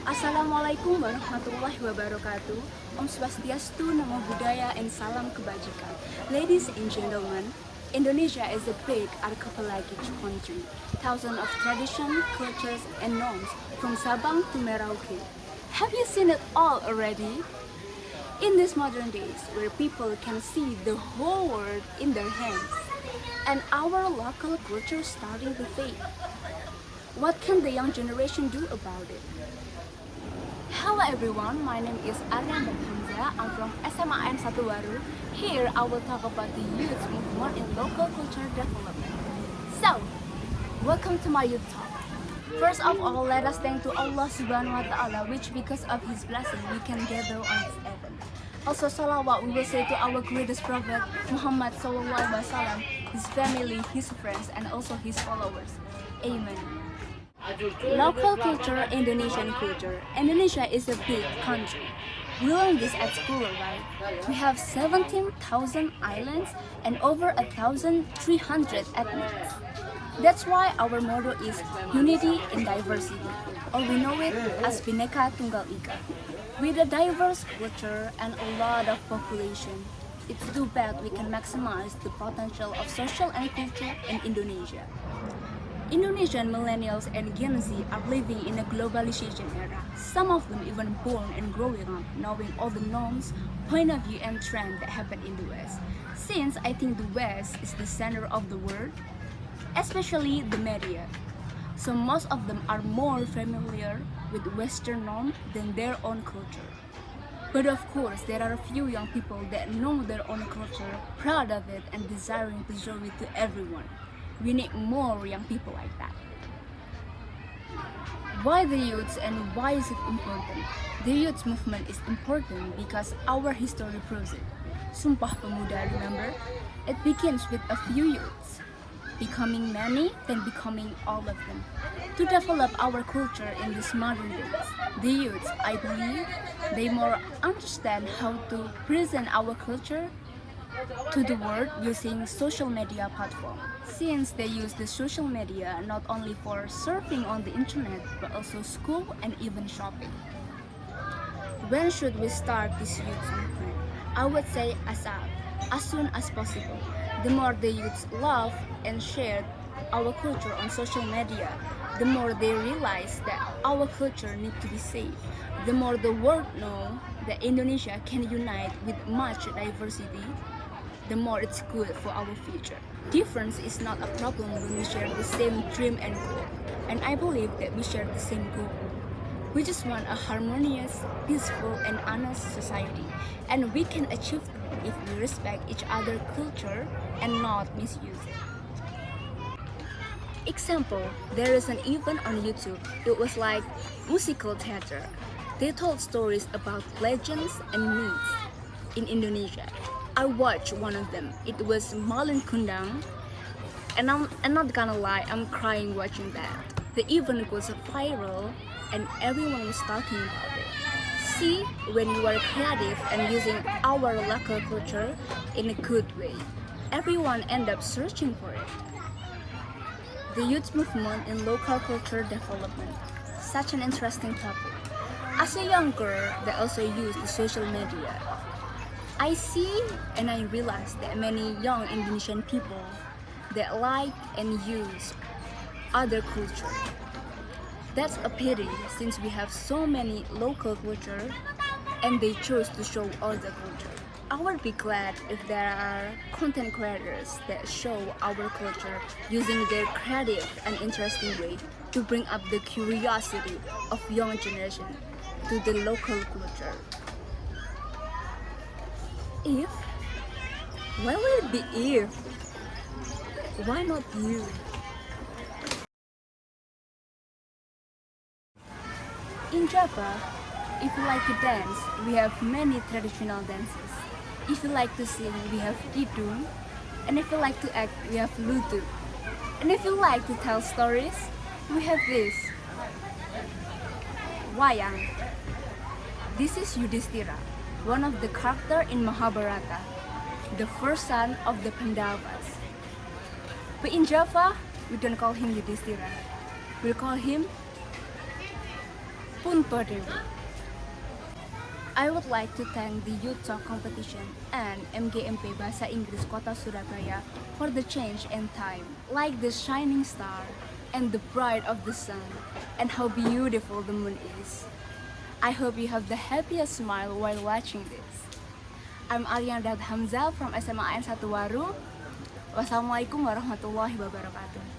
Assalamualaikum warahmatullahi wabarakatuh. Om Swastiastu, Namo Buddhaya, and Salam Kebajikan. Ladies and gentlemen, Indonesia is a big archipelagic country. Thousands of traditions, cultures, and norms from Sabang to Merauke. Have you seen it all already? In these modern days, where people can see the whole world in their hands, and our local culture starting to fade, what can the young generation do about it? Hello everyone, my name is Arianne. I'm from SMAN Waru. Here I will talk about the youth movement in local culture development. So, welcome to my youth talk. First of all, let us thank to Allah Subhanahu wa Ta'ala, which because of His blessing we can gather on His heaven. Also, salawat we will say to our greatest prophet Muhammad Sallallahu Alaihi Wasallam, his family, his friends, and also his followers. Amen. Local culture, Indonesian culture. Indonesia is a big country. We learned this at school, right? We have 17,000 islands and over 1,300 ethnics. That's why our motto is unity in diversity, or we know it as Bhinneka Tunggal Ika. With a diverse culture and a lot of population, it's too bad we can maximize the potential of social and culture in Indonesia. Indonesian millennials and Gen Z are living in a globalization era. Some of them even born and growing up knowing all the norms, point of view and trends that happen in the West. Since I think the West is the center of the world, especially the media. So most of them are more familiar with Western norms than their own culture. But of course, there are a few young people that know their own culture, proud of it, and desiring to show it to everyone. We need more young people like that. Why the youth and why is it important? The youth movement is important because our history proves it. Sumpah Pemuda, remember? It begins with a few youths, becoming many, then becoming all of them. To develop our culture in these modern days, the youths, I believe, they more understand how to present our culture to the world using social media platform. Since they use the social media not only for surfing on the internet but also school and even shopping. When should we start this youth movement? I would say ASAP, as soon as possible. The more the youths love and share our culture on social media, the more they realize that our culture needs to be safe. The more the world knows that Indonesia can unite with much diversity, the more it's good for our future. Difference is not a problem when we share the same dream and goal. And I believe that we share the same goal. We just want a harmonious, peaceful, and honest society. And we can achieve that if we respect each other's culture and not misuse it. Example, there is an event on YouTube. It was like musical theater. They told stories about legends and myths in Indonesia. I watched one of them. It was Malin Kundang, and I'm not gonna lie, I'm crying watching that. The event was viral, and everyone was talking about it. See, when you are creative and using our local culture in a good way, everyone end up searching for it. The youth movement in local culture development, such an interesting topic. As a young girl, they also use the social media. I see and I realize that many young Indonesian people that like and use other culture. That's a pity since we have so many local culture and they choose to show other culture. I would be glad if there are content creators that show our culture using their creative and interesting way to bring up the curiosity of young generation to the local culture. If? Why will it be if? Why not you? In Java, if you like to dance, we have many traditional dances. If you like to sing, we have kidung. And if you like to act, we have lutu. And if you like to tell stories, we have this. Wayang. This is Yudhishthira, one of the characters in Mahabharata, the first son of the Pandavas. But in Java, We don't call him Yudhishthira. We call him Punto Dewi. I would like to thank the Youth Talk competition and MGMP Bahasa Inggris Kota Surabaya for the change in time, like the shining star and the bright of the sun, and how beautiful the moon is. I hope you have the happiest smile while watching this. I'm Arianne Hamzah from SMAN 1 Waru. Wassalamualaikum warahmatullahi wabarakatuh.